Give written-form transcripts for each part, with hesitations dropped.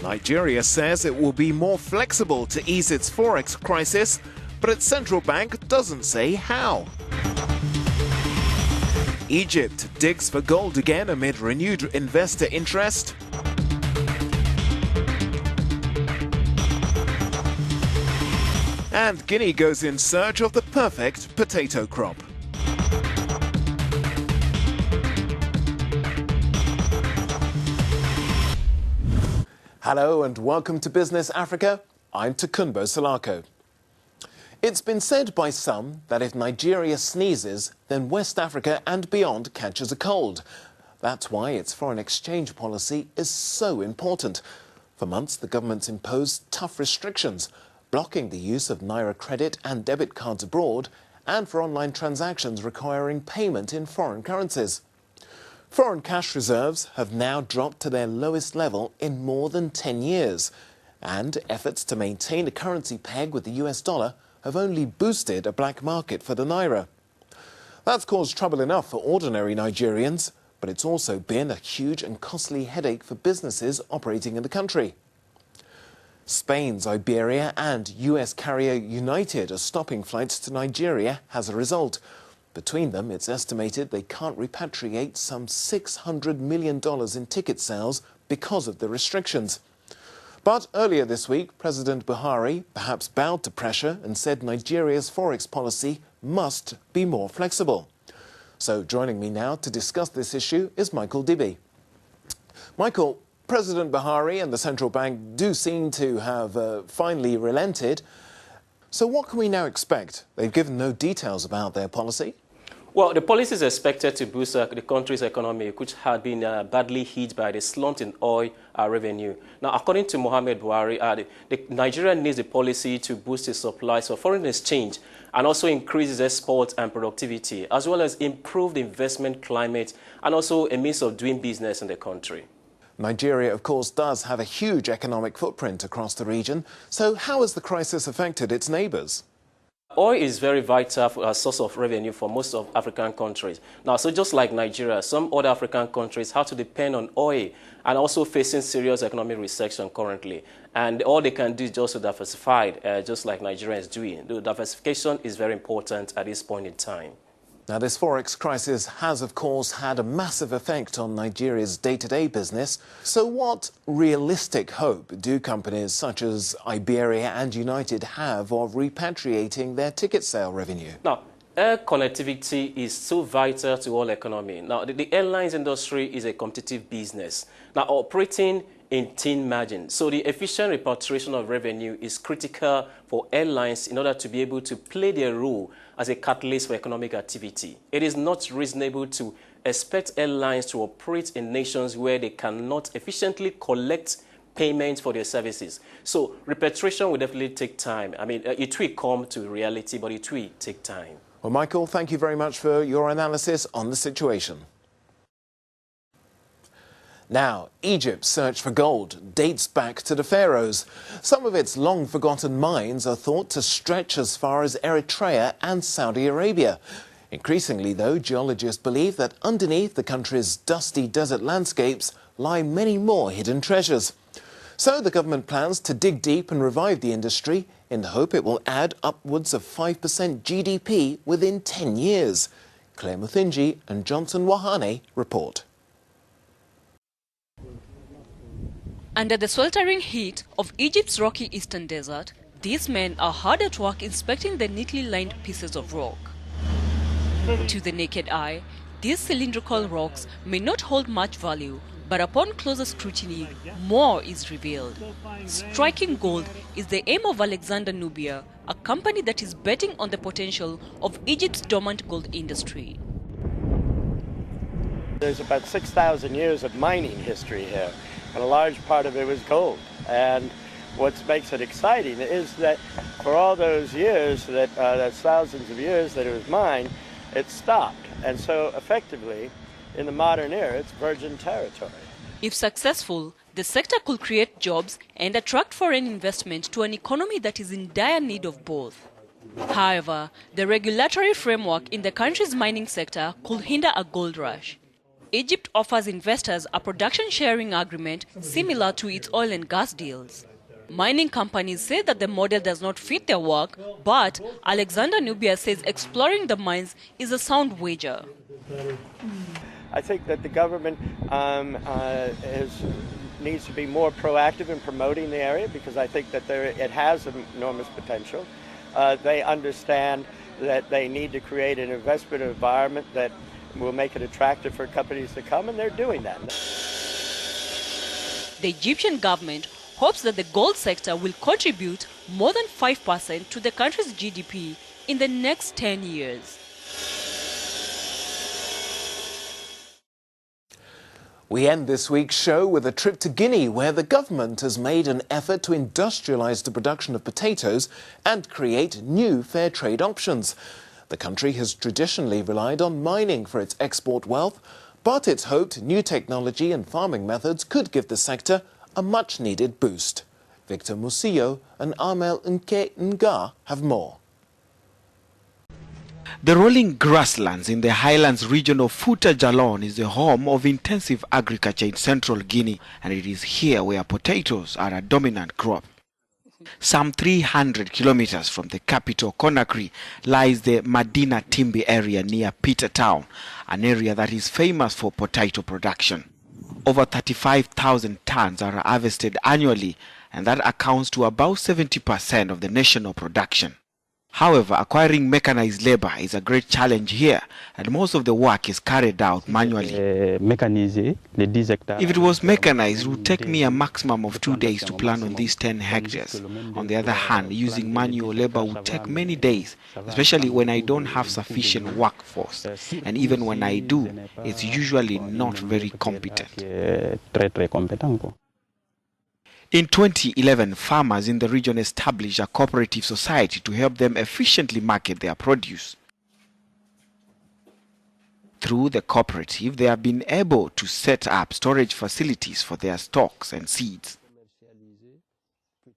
Nigeria says it will be more flexible to ease its forex crisis, but its central bank doesn't say how. Egypt digs for gold again amid renewed investor interest. And Guinea goes in search of the perfect potato crop. Hello and welcome to Business Africa. I'm Takunbo Salako. It's been said by some that if Nigeria sneezes, then West Africa and beyond catches a cold. That's why its foreign exchange policy is so important. For months, the government's imposed tough restrictions, blocking the use of Naira credit and debit cards abroad, and for online transactions requiring payment in foreign currencies. Foreign cash reserves have now dropped to their lowest level in more than 10 years, and efforts to maintain a currency peg with the US dollar have only boosted a black market for the Naira. That's caused trouble enough for ordinary Nigerians, but it's also been a huge and costly headache for businesses operating in the country. Spain's Iberia and US carrier United are stopping flights to Nigeria as a result. Between them, it's estimated they can't repatriate some $600 million in ticket sales because of the restrictions. But earlier this week, President Buhari perhaps bowed to pressure and said Nigeria's forex policy must be more flexible. So joining me now to discuss this issue is Michael Dibby. Michael, President Buhari and the central bank do seem to have finally relented. So what can we now expect? They've given no details about their policy. Well, the policy is expected to boost the country's economy, which had been badly hit by the slump in oil revenue. Now, according to Mohamed Buhari, Nigeria needs the policy to boost its supplies for foreign exchange and also increase its exports and productivity, as well as improve the investment climate and also a means of doing business in the country. Nigeria, of course, does have a huge economic footprint across the region. So how has the crisis affected its neighbours? Oil is very vital for a source of revenue for most of African countries. Now, so just like Nigeria, some other African countries have to depend on oil and also facing serious economic recession currently. And all they can do is just to diversify, just like Nigeria is doing. The diversification is very important at this point in time. Now, this forex crisis has, of course, had a massive effect on Nigeria's day-to-day business. So what realistic hope do companies such as Iberia and United have of repatriating their ticket sale revenue? Now, air connectivity is so vital to all economy. Now, the airlines industry is a competitive business. Now, operating in thin margin. So the efficient repatriation of revenue is critical for airlines in order to be able to play their role as a catalyst for economic activity. It is not reasonable to expect airlines to operate in nations where they cannot efficiently collect payments for their services. So repatriation will definitely take time. I mean, it will come to reality, but it will take time. Well, Michael, thank you very much for your analysis on the situation. Now, Egypt's search for gold dates back to the pharaohs. Some of its long-forgotten mines are thought to stretch as far as Eritrea and Saudi Arabia. Increasingly, though, geologists believe that underneath the country's dusty desert landscapes lie many more hidden treasures. So the government plans to dig deep and revive the industry in the hope it will add upwards of 5% GDP within 10 years. Claire Muthinji and Johnson Wahane report. Under the sweltering heat of Egypt's rocky eastern desert, these men are hard at work inspecting the neatly lined pieces of rock. To the naked eye, these cylindrical rocks may not hold much value, but upon closer scrutiny, more is revealed. Striking gold is the aim of Alexander Nubia, a company that is betting on the potential of Egypt's dormant gold industry. There's about 6,000 years of mining history here, and a large part of it was gold. And what makes it exciting is that for all those years, that's thousands of years that it was mined, it stopped. And so effectively, in the modern era, it's virgin territory. If successful, the sector could create jobs and attract foreign investment to an economy that is in dire need of both. However, the regulatory framework in the country's mining sector could hinder a gold rush. Egypt offers investors a production sharing agreement similar to its oil and gas deals. Mining companies say that the model does not fit their work, but Alexander Nubia says exploring the mines is a sound wager. I think that the government needs to be more proactive in promoting the area, because I think that it has enormous potential. They understand that they need to create an investment environment that will make it attractive for companies to come, and they're doing that. The Egyptian government hopes that the gold sector will contribute more than 5% to the country's GDP in the next 10 years. We end this week's show with a trip to Guinea, where the government has made an effort to industrialise the production of potatoes and create new fair trade options. The country has traditionally relied on mining for its export wealth, but it's hoped new technology and farming methods could give the sector a much-needed boost. Victor Musillo and Amel Nga have more. The rolling grasslands in the highlands region of Fouta Djallon is the home of intensive agriculture in central Guinea, and it is here where potatoes are a dominant crop. Some 300 kilometers from the capital Conakry lies the Madina Timbi area near Peter Town, an area that is famous for potato production. Over 35,000 tons are harvested annually, and that accounts to about 70% of the national production. However, acquiring mechanized labor is a great challenge here, and most of the work is carried out manually. If it was mechanized, it would take me a maximum of 2 days to plant on these 10 hectares. On the other hand, using manual labor would take many days, especially when I don't have sufficient workforce. And even when I do, it's usually not very competent. In 2011, farmers in the region established a cooperative society to help them efficiently market their produce. Through the cooperative, they have been able to set up storage facilities for their stocks and seeds.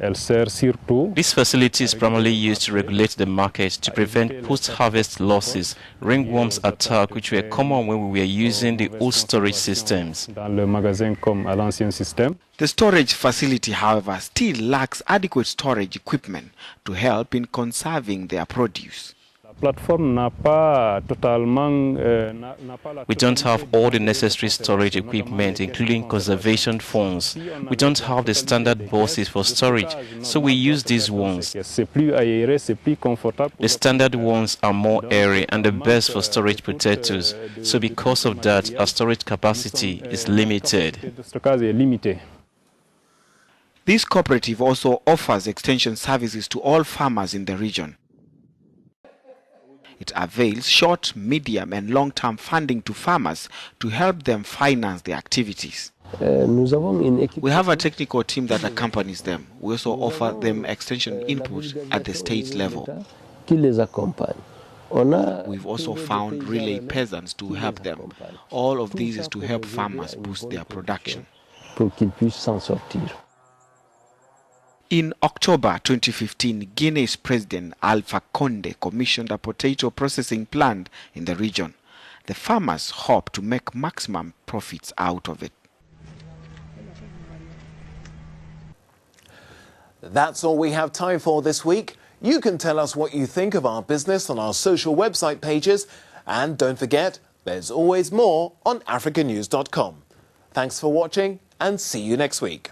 This facility is primarily used to regulate the market to prevent post-harvest losses, ringworms attack, which were common when we were using the old storage systems. The storage facility, however, still lacks adequate storage equipment to help in conserving their produce. We don't have all the necessary storage equipment, including conservation phones. We don't have the standard boxes for storage, so we use these ones. The standard ones are more airy and the best for storage potatoes, so because of that, our storage capacity is limited. This cooperative also offers extension services to all farmers in the region. It avails short, medium and long-term funding to farmers to help them finance their activities. We have a technical team that accompanies them. We also offer them extension input at the state level. We've also found relay peasants to help them. All of this is to help farmers boost their production. In October 2015, Guinea's President Alpha Conde commissioned a potato processing plant in the region. The farmers hope to make maximum profits out of it. That's all we have time for this week. You can tell us what you think of our business on our social website pages. And don't forget, there's always more on Africanews.com. Thanks for watching and see you next week.